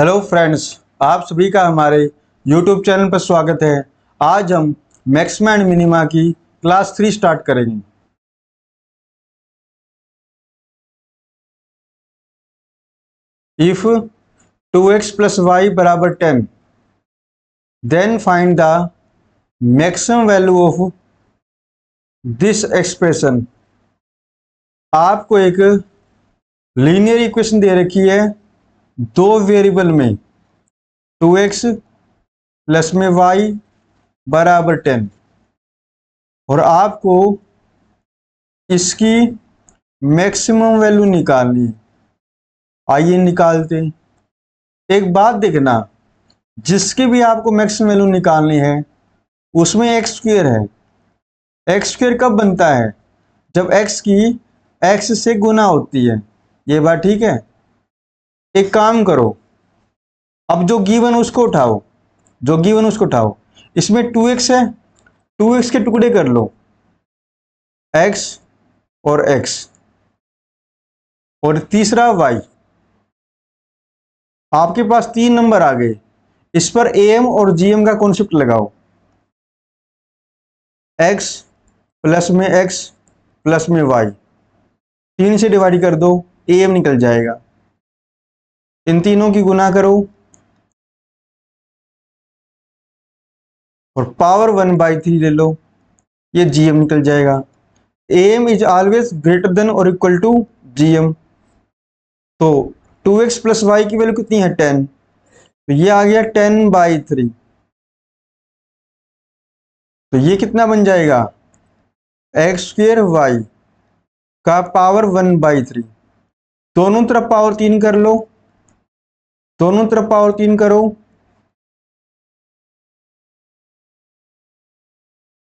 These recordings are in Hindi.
हेलो फ्रेंड्स, आप सभी का हमारे यूट्यूब चैनल पर स्वागत है। आज हम मैक्सिमा एंड मिनिमा की क्लास 3 स्टार्ट करेंगे। इफ 2x प्लस वाई बराबर 10 then find the maximum value of this expression. आपको एक लीनियर इक्वेशन दे रखी है दो वेरिएबल में, 2x प्लस में y बराबर 10, और आपको इसकी मैक्सिमम वैल्यू निकालनी है। आइए निकालते हैं। एक बात देखना, जिसकी भी आपको मैक्सिमम वैल्यू निकालनी है उसमें एक्स स्क्वेयर है। एक्स स्क्वेयर कब बनता है? जब एक्स की एक्स से गुना होती है। ये बात ठीक है। एक काम करो, अब जो गिवन उसको उठाओ, इसमें 2x है, 2x के टुकड़े कर लो, x और x, और तीसरा y। आपके पास 3 नंबर आ गए। इस पर am और gm का कॉन्सेप्ट लगाओ। x प्लस में x प्लस में y, 3 से डिवाइड कर दो, am निकल जाएगा। इन तीनों की गुना करो और पावर 1/3 ले लो, ये gm निकल जाएगा। am is always greater than और इक्वल टू gm। तो 2x प्लस वाई की वैल्यू कितनी है? 10। तो ये आ गया 10/3। तो ये कितना बन जाएगा? एक्स स्क्वेयर वाई का पावर 1/3। दोनों तरफ पावर 3 कर लो, दोनों तरफ पावर 3 करो,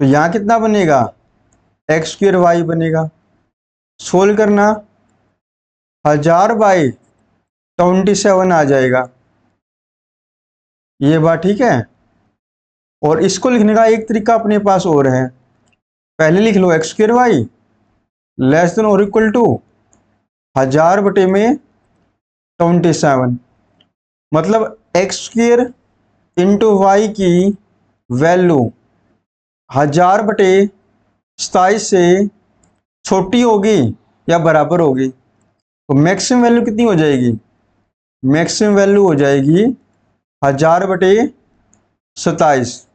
तो यहां कितना बनेगा? एक्स स्क्वेयर वाई बनेगा। सोल्व करना, 1000/27 आ जाएगा। ये बात ठीक है। और इसको लिखने का एक तरीका अपने पास और है। पहले लिख लो x square y less than और इक्वल टू 1000/27, मतलब एक्स स्क्वेयर इंटू वाई की वैल्यू 1000/27 से छोटी होगी या बराबर होगी। तो मैक्सिमम वैल्यू कितनी हो जाएगी? मैक्सिमम वैल्यू हो जाएगी 1000/27।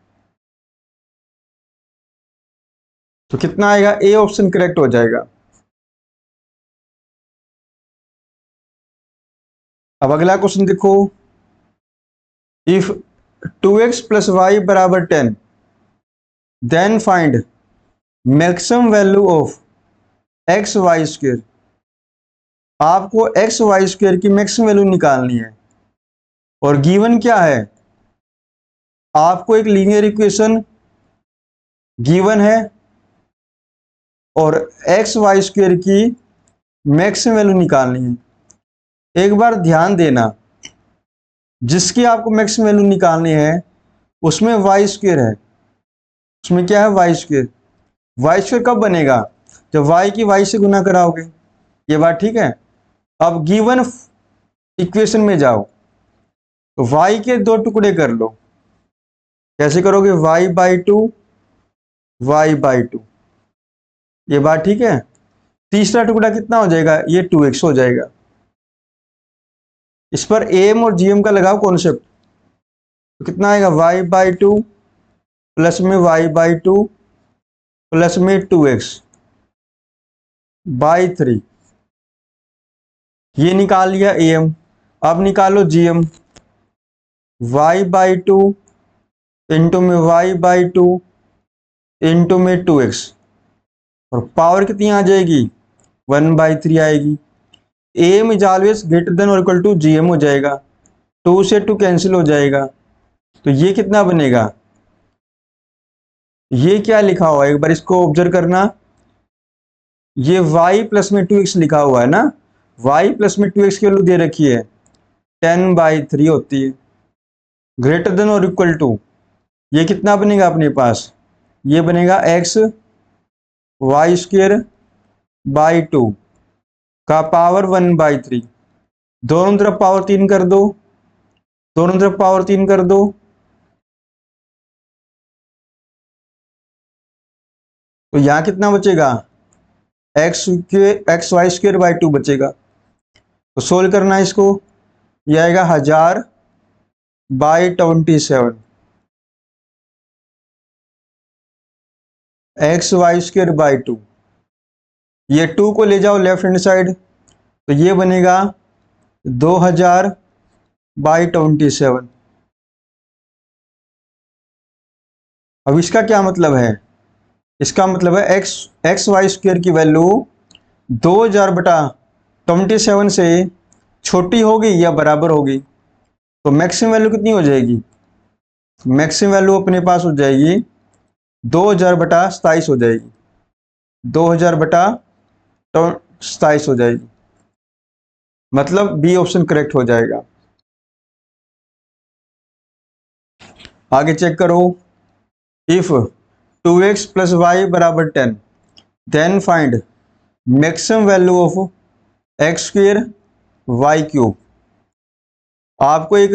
तो कितना आएगा? ए ऑप्शन करेक्ट हो जाएगा। अब अगला क्वेश्चन देखो। इफ 2x प्लस वाई बराबर 10 then find maximum value of x y square. आपको एक्स वाई स्क्वेयर की मैक्सिमम वैल्यू निकालनी है और गिवन क्या है? आपको एक लीनियर इक्वेशन गिवन है और एक्स वाई स्क्वेयर की मैक्सिमम वैल्यू निकालनी है। एक बार ध्यान देना, जिसकी आपको मैक्सिमम वैल्यू निकालनी है उसमें वाई स्क्वेयर है। उसमें क्या है? Y square. वाई स्क्वेयर कब बनेगा? जब वाई की वाई से गुना कराओगे। ये बात ठीक है। अब गिवन इक्वेशन में जाओ, तो वाई के दो टुकड़े कर लो। कैसे करोगे? y/2 y/2। ये बात ठीक है। तीसरा टुकड़ा कितना हो जाएगा? ये 2x हो जाएगा। इस पर am और gm का लगाओ कॉन्सेप्ट, तो कितना आएगा? y/2 प्लस में y/2 प्लस में 2x/3। ये निकाल लिया am। अब निकालो gm, y/2 इंटू में y/2 इंटू में 2x, और पावर कितनी आ जाएगी? 1/3 आएगी। am is always greater than और इक्वल टू gm हो जाएगा। 2 से 2 कैंसिल हो जाएगा। तो ये कितना बनेगा? ये क्या लिखा हुआ है एक बार इसको ऑब्जर्व करना। ये y प्लस में 2x लिखा हुआ है ना। y प्लस में 2x की वैल्यू दे रखी है 10/3 होती है। ग्रेटर देन और इक्वल टू, ये कितना बनेगा अपने पास? ये बनेगा x वाई स्क्वेयर बाई 2 का पावर 1/3। दोनों तरफ पावर 3 कर दो, दोनों तरफ पावर 3 कर दो, तो यहां कितना बचेगा, एक्स वाई स्क्र बाई 2 बचेगा। तो सोल्व करना है इसको, यह आएगा 1000/27, एक्स वाई स्क्र बाई 2। ये 2 को ले जाओ लेफ्ट हैंड साइड, तो ये बनेगा 2000/27। अब इसका क्या मतलब है, इसका मतलब है एक्स वाई स्क्र की वैल्यू 2000/27 से छोटी होगी या बराबर होगी। तो मैक्सिमम वैल्यू कितनी हो जाएगी, मैक्सिमम वैल्यू अपने पास हो जाएगी 2000/27 हो जाएगी, 2000/27 हो जाएगी, मतलब बी ऑप्शन करेक्ट हो जाएगा। आगे चेक करो, if 2x + y = 10 then find maximum value of x² y³। आपको एक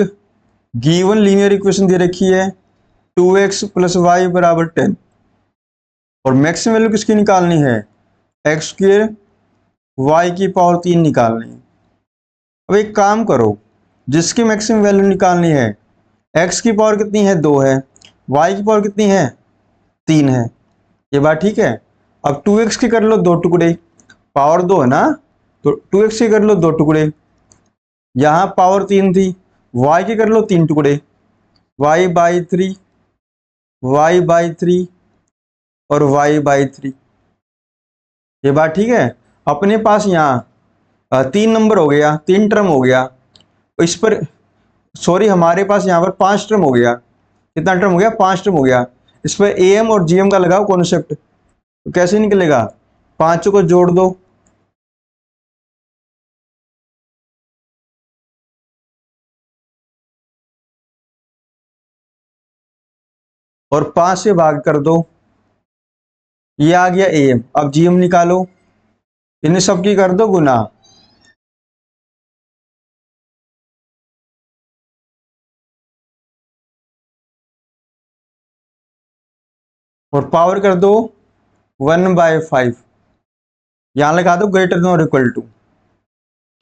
गिवन लीनियर इक्वेशन दे रखी है 2x + y = 10 और मैक्सिमम वैल्यू किसकी निकालनी है, x² y³ निकालनी है। अब एक काम करो, जिसकी मैक्सिमम वैल्यू निकालनी है, x की पावर कितनी है 2 है, y की पावर कितनी है 3 है, ये बात ठीक है। अब 2x के कर लो 2 टुकड़े, पावर 2 है ना, तो 2x के कर लो 2 टुकड़े, यहां पावर 3 थी, y के कर लो 3 टुकड़े, y/3, y/3 और y/3, ये बात ठीक है। अपने पास यहाँ 3 नंबर हो गया, 3 टर्म हो गया, इस पर सॉरी हमारे पास यहाँ पर 5 टर्म हो गया, कितना टर्म हो गया 5 टर्म हो गया। इस पर AM और GM का लगाओ कॉन्सेप्ट, तो कैसे निकलेगा, पांचों को जोड़ दो, और 5 से भाग कर दो, ये आ गया AM। अब GM निकालो, इन्हें सबकी कर दो गुना, और पावर कर दो 1/5, यहां लगा दो >= 2।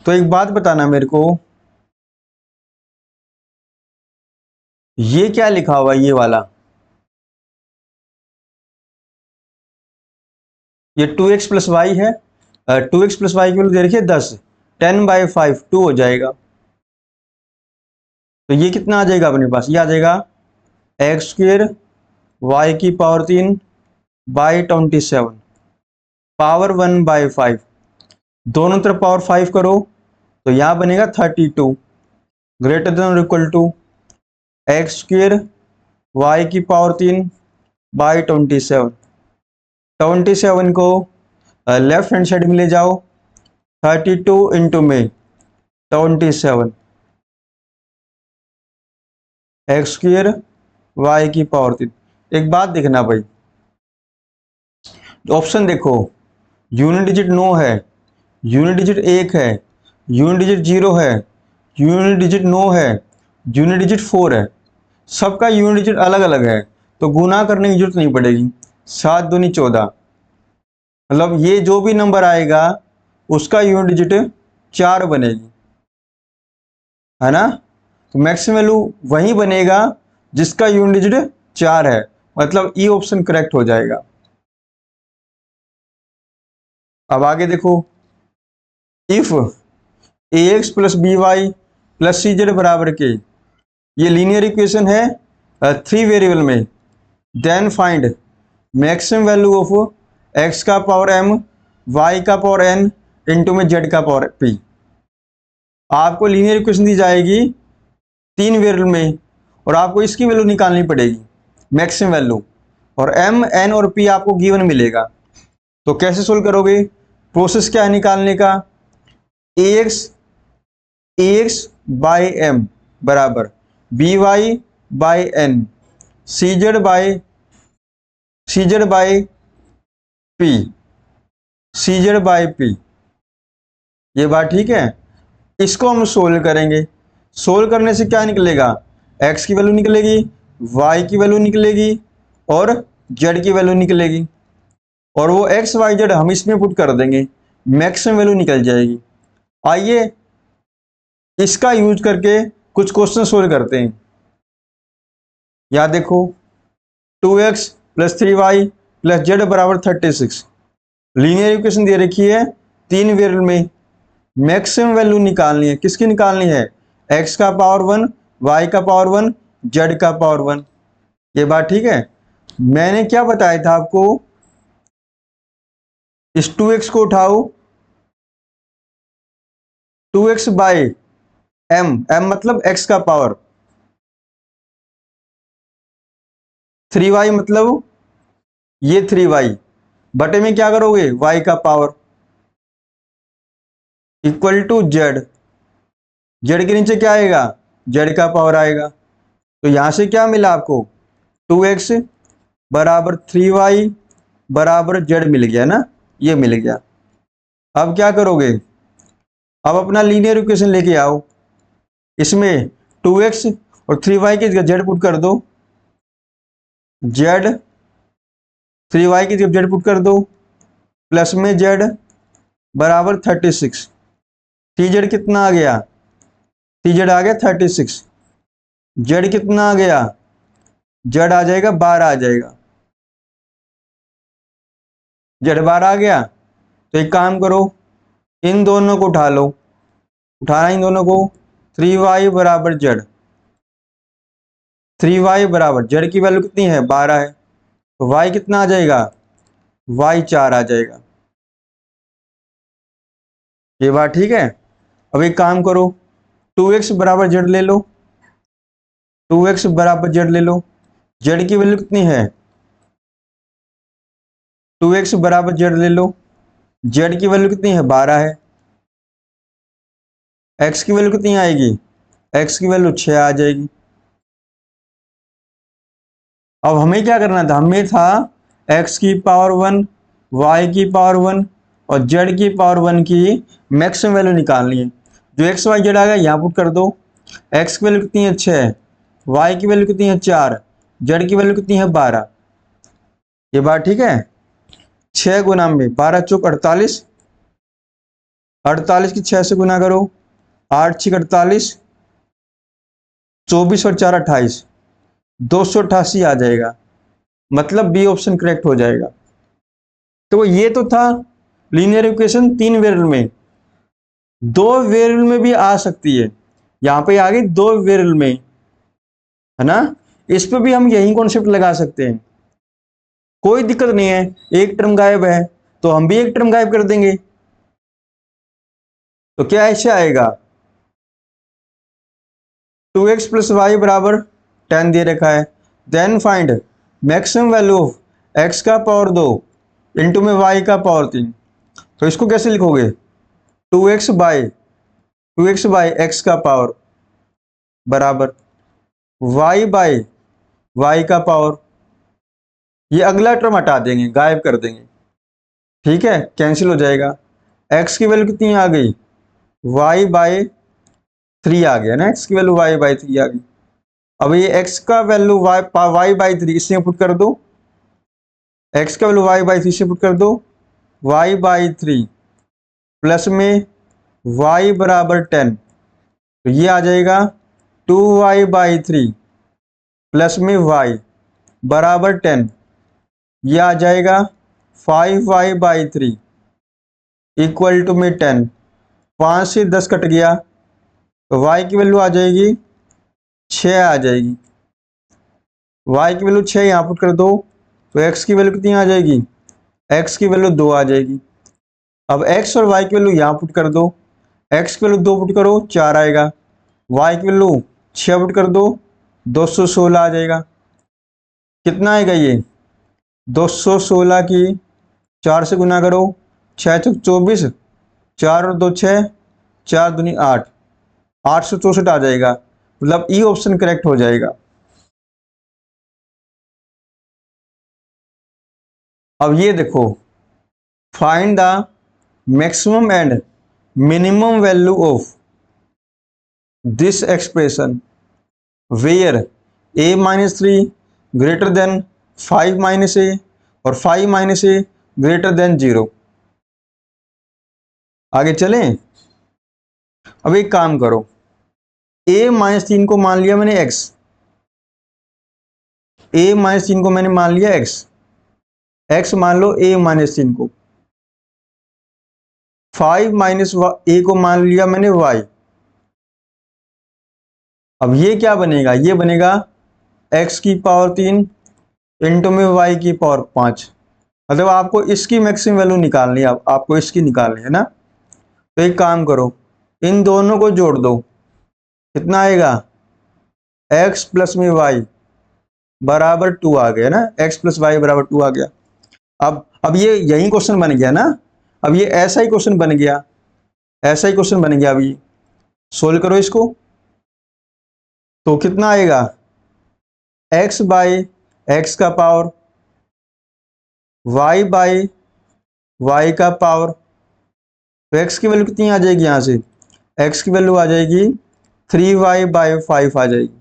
तो एक बात बताना मेरे को, ये क्या लिखा हुआ ये वाला, ये 2x + y है, 2x + y की वैल्यू दे रखिए 10, 10/5 2 हो जाएगा। तो ये कितना आ जाएगा अपने पास, ये आ जाएगा x² y³/27 पावर 1/5, दोनों तरफ पावर 5 करो, तो यहां बनेगा 32 > x² y³/27। 27 को लेफ्ट हैंड साइड में ले जाओ, 32 इंटू में 27 x² y³। एक बात देखना भाई, ऑप्शन देखो, यूनिट डिजिट 9 है, यूनिट डिजिट 1 है, यूनिट डिजिट 0 है, यूनिट डिजिट 9 है, यूनिट डिजिट 4 है, सबका यूनिट डिजिट अलग अलग है, तो गुना करने की जरूरत नहीं पड़ेगी। 7 दूनी 14, मतलब ये जो भी नंबर आएगा उसका यूनिट डिजिट 4 बनेगी, है ना। तो मैक्सिमम वैल्यू वही बनेगा जिसका यूनिट डिजिट 4 है, मतलब ई ऑप्शन करेक्ट हो जाएगा। अब आगे देखो, if ax + by + cz = k, ये लीनियर इक्वेशन है 3 वेरिएबल में, then find maximum value of x का पावर m y का पावर n इंटू में z का पावर p। आपको लीनियर इक्वेशन दी जाएगी 3 वेरिएबल में और आपको इसकी वैल्यू निकालनी पड़ेगी मैक्सिमम वैल्यू, और m n और p आपको गिवन मिलेगा। तो कैसे सोल्व करोगे, प्रोसेस क्या है निकालने का, ax/m बराबर by/n cz/p, cz/p, ये बात ठीक है। इसको हम सोल्व करेंगे, सोल्व करने से क्या निकलेगा, x की वैल्यू निकलेगी, y की वैल्यू निकलेगी और z की वैल्यू निकलेगी, और वो x y z हम इसमें पुट कर देंगे, मैक्सिमम वैल्यू निकल जाएगी। आइए इसका यूज करके कुछ क्वेश्चन सोल्व करते हैं। याद देखो, 2x plus 3y plus Z बराबर 36, लीनियर इक्वेशन दे रखी है, तीन वेरिएबल में मैक्सिमम वैल्यू निकालनी है। किसकी निकालनी है, x का पावर 1, y का पावर 1, z का पावर 1। ये बात ठीक है। मैंने क्या बताया था आपको, इस 2x को उठाओ, 2x बाई m, m मतलब x का पावर, 3y मतलब ये 3y, बटे में क्या करोगे, y का power equal to z, z के नीचे क्या आएगा, z का पावर आएगा। तो यहां से क्या मिला आपको, 2x बराबर 3y बराबर z मिल गया ना, ये मिल गया। अब क्या करोगे, अब अपना लीनियर इक्वेशन लेके आओ, इसमें 2x और 3y की जगह z पुट कर दो, z 3y की जगह z पुट कर दो, प्लस में z बराबर 36, tz कितना आ गया, tz आ गया 36, z कितना आ गया, z आ जाएगा 12 आ जाएगा, z 12 आ गया। तो एक काम करो, इन दोनों को उठा लो, उठाना इन दोनों को, 3y बराबर z, 3y बराबर z की वैल्यू कितनी है, 12 है, तो y कितना आ जाएगा, y 4 आ जाएगा। ये बात ठीक है। अब एक काम करो, 2x बराबर z ले लो, 2x बराबर z ले लो, z की वैल्यू कितनी है, 2x बराबर z ले लो, z की वैल्यू कितनी है, 12 है, x की वैल्यू कितनी आएगी, x की वैल्यू 6 आ जाएगी। अब हमें क्या करना था, हमें था x की पावर 1, y की पावर 1 और z की पावर 1 की मैक्सिमम वैल्यू निकालनी है। जो x y z आ गया यहाँ पुट कर दो, x की वैल्यू कितनी है 6, y की वैल्यू कितनी है 4, z की वैल्यू कितनी है 12। ये बात ठीक है। 6 गुना में 12 चौक 48, 48 की 6 से गुना करो, 8 6 48, 24 और 4 28, 288 आ जाएगा, मतलब बी ऑप्शन करेक्ट हो जाएगा। तो ये तो था लीनियर इक्वेशन तीन वेरिएबल में, दो वेरिएबल में भी आ सकती है, यहां पे आ गई दो वेरिएबल में, है ना। इस पे भी हम यही कॉन्सेप्ट लगा सकते हैं, कोई दिक्कत नहीं है। एक टर्म गायब है तो हम भी एक टर्म गायब कर देंगे, तो क्या ऐसे आएगा, 2x प्लस वाई बराबर 10 दे रखा है, then find maximum value of x का पावर 2 इंटू में y का पावर 3। तो इसको कैसे लिखोगे, 2x बाई x का पावर बराबर y बाई y का पावर, ये अगला टर्म हटा देंगे, गायब कर देंगे, ठीक है, कैंसिल हो जाएगा। x की वैल्यू कितनी आ गई, y बाई 3 आ गया ना, x की वैल्यू y बाई 3 आ गई। अब ये x का वैल्यू y बाई 3 इसमें पुट कर दो, x का वैल्यू y बाई 3 से पुट कर दो, y बाई 3 प्लस में y बराबर 10, तो ये आ जाएगा 2y बाई 3 प्लस में y बराबर 10, ये आ जाएगा 5y बाई 3 इक्वल टू में 10, 5 से 10 कट गया तो y की वैल्यू आ जाएगी 6 आ जाएगी, y की वैल्यू 6 यहाँ पुट कर दो, तो x की वैल्यू कितनी आ जाएगी, x की वैल्यू 2 आ जाएगी। अब x और y की वैल्यू यहाँ पुट कर दो, x की वैल्यू 2 पुट करो 4 आएगा, y की वैल्यू 6 पुट कर दो 216 आ जाएगा। कितना आएगा ये, 216 की 4 से गुना करो, 6 चौक 24, 4 और 2 6, 4 दूनी 8, 864 आ जाएगा, मतलब ई ऑप्शन करेक्ट हो जाएगा। अब ये देखो, find the maximum and minimum value of this expression where a minus 3 greater than 5 minus A और 5 माइनस ए ग्रेटर देन 0। आगे चलें। अब एक काम करो, a माइनस 3 को मान लिया मैंने x, a माइनस 3 को मैंने मान लिया x मान लो a माइनस 3 को, 5 माइनस a को मान लिया मैंने y। अब ये क्या बनेगा, ये बनेगा x की पावर 3 इंटू में y की पावर 5। मतलब आपको इसकी मैक्सिमम वैल्यू निकालनी है, आपको इसकी निकालनी है ना। तो एक काम करो, इन दोनों को जोड़ दो, कितना आएगा, x प्लस में y बराबर 2 आ गया ना, x प्लस वाई बराबर 2 आ गया। अब ये यही क्वेश्चन बन गया ना, अब ये ऐसा ही क्वेश्चन बन गया, ऐसा ही क्वेश्चन बन गया। अब ये सोल्व करो इसको, तो कितना आएगा, x बाई एक्स का पावर y बाई वाई का पावर। तो x की वैल्यू कितनी आ जाएगी, यहां से x की वैल्यू आ जाएगी 3y बाई 5 आ जाएगी।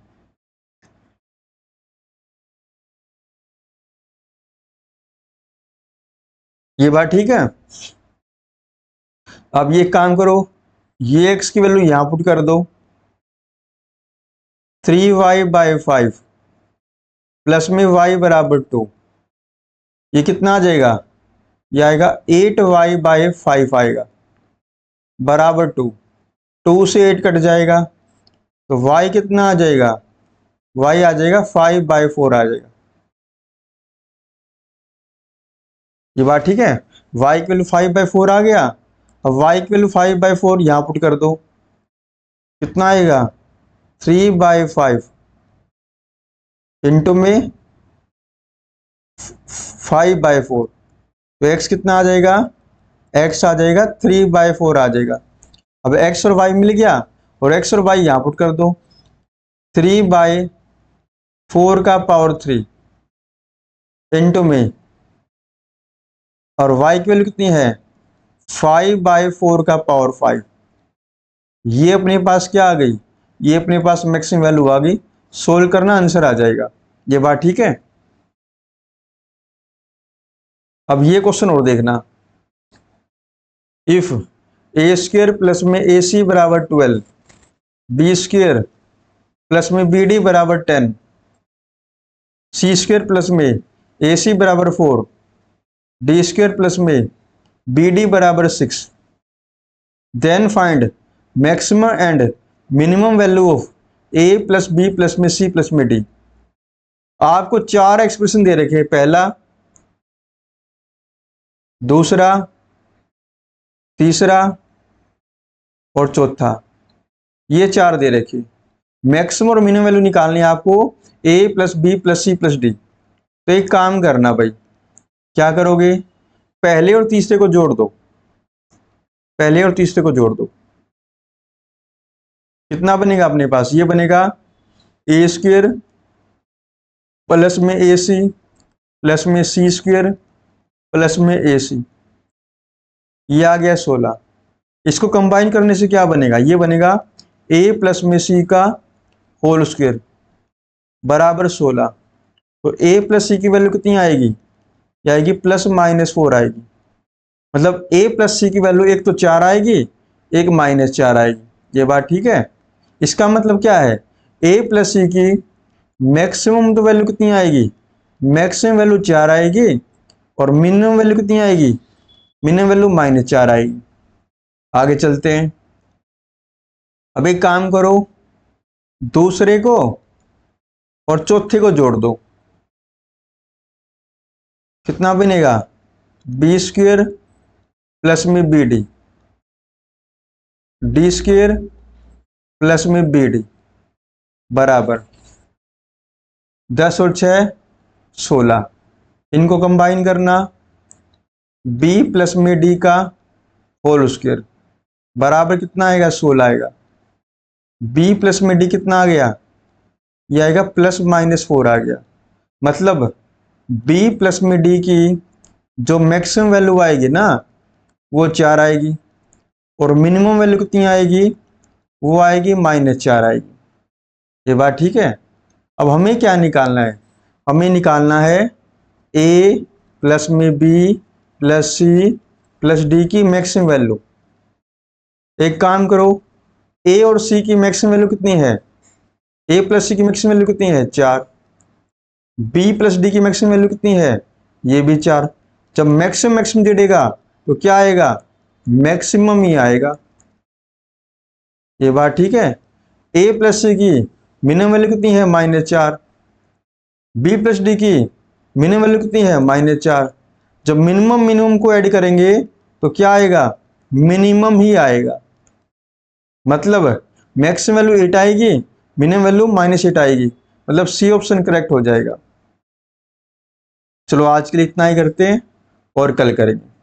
ये बात ठीक है। अब ये काम करो, ये x की वैल्यू यहां पुट कर दो, 3y बाई 5 प्लस में y बराबर 2। ये कितना आ जाएगा, ये आएगा 8y बाई 5 आएगा बराबर 2। 2 से 8 कट जाएगा, तो y कितना आ जाएगा, y आ जाएगा 5 बाई 4 आ जाएगा। ये बात ठीक है। y की वैल्यू 5 बाई 4 आ गया। अब y की वैल्यू 5 बाई 4 यहां पुट कर दो, कितना आएगा, 3 बाई 5 इंटू में 5 बाई 4। तो x कितना आ जाएगा, x आ जाएगा 3 बाई 4 आ जाएगा। अब x और y मिल गया, और x और y यहां पुट कर दो, 3 बाई 4 का पावर 3 इंटू में, और y की वैल्यू कितनी है, 5 बाई 4 का पावर 5। ये अपने पास क्या आ गई, ये अपने पास मैक्सिमम वैल्यू आ गई। सोल्व करना, आंसर आ जाएगा। ये बात ठीक है। अब ये क्वेश्चन और देखना, इफ ए स्क्र प्लस में ए सी बराबर 12, बी स्क्र प्लस में बी डी बराबर 10, सी स्क्र प्लस में ए सी बराबर 4, डी स्क्र प्लस में बी डी बराबर 6, then find maximum and minimum value of a plus b plus में सी प्लस में डी। आपको 4 एक्सप्रेशन दे रखे हैं, पहला, दूसरा, तीसरा और चौथा, ये 4 दे रखे। मैक्सिमम और मिनिमम वैल्यू निकालनी है आपको a plus b plus c plus d. तो एक काम करना भाई, क्या करोगे, पहले और तीसरे को जोड़ दो, पहले और तीसरे को जोड़ दो, कितना बनेगा अपने पास, ये बनेगा ए स्क्र प्लस में ए सी प्लस में सी स्क्र प्लस में ए सी, ये आ गया 16। इसको कंबाइन करने से क्या बनेगा, ये बनेगा a प्लस में सी का होल स्क्वायर बराबर 16। तो a प्लस सी की वैल्यू कितनी आएगी, ये आएगी प्लस माइनस 4 आएगी। मतलब a प्लस सी की वैल्यू एक तो 4 आएगी, एक माइनस 4 आएगी। ये बात ठीक है। इसका मतलब क्या है, a प्लस सी की मैक्सिमम तो वैल्यू कितनी आएगी, मैक्सिमम वैल्यू 4 आएगी, और मिनिमम वैल्यू कितनी आएगी, मिनिमम वैल्यू -4 आएगी। आगे चलते हैं। अब एक काम करो, दूसरे को और चौथे को जोड़ दो, कितना बनेगा, बी स्क्र प्लस में b d, d square plus में बी डी बराबर 10 और 6 16। इनको कंबाइन करना, b प्लस में d का होल स्क्वायर बराबर कितना आएगा, 16 आएगा। b प्लस में d कितना आ गया, ये आएगा प्लस -4 आ गया। मतलब b प्लस में d की जो मैक्सिमम वैल्यू आएगी ना, वो 4 आएगी, और मिनिमम वैल्यू कितनी आएगी, वो आएगी -4 आएगी। ये बात ठीक है। अब हमें क्या निकालना है? हमें निकालना है a प्लस में b plus c plus d की मैक्सिमम वैल्यू। एक काम करो, a और c की मैक्सिमम वैल्यू कितनी है? a प्लस c की मैक्सिमम वैल्यू कितनी है? 4। b प्लस d की मैक्सिमम वैल्यू कितनी है? ये भी 4। जब मैक्सिमम मैक्सिमम जोड़ेगा तो क्या आएगा? मैक्सिमम ही आएगा। ये बात ठीक है। a प्लस c की मिनिमम वैल्यू कितनी है? -4। b प्लस d की मिनिमम वैल्यू कितनी है? -4। जब मिनिमम मिनिमम को ऐड करेंगे तो क्या आएगा? मिनिमम ही आएगा। मतलब मैक्सिमम वैल्यू 8 आएगी, मिनिमम वैल्यू -8 आएगी, मतलब सी ऑप्शन करेक्ट हो जाएगा। चलो आज के लिए इतना ही करते हैं और कल करेंगे।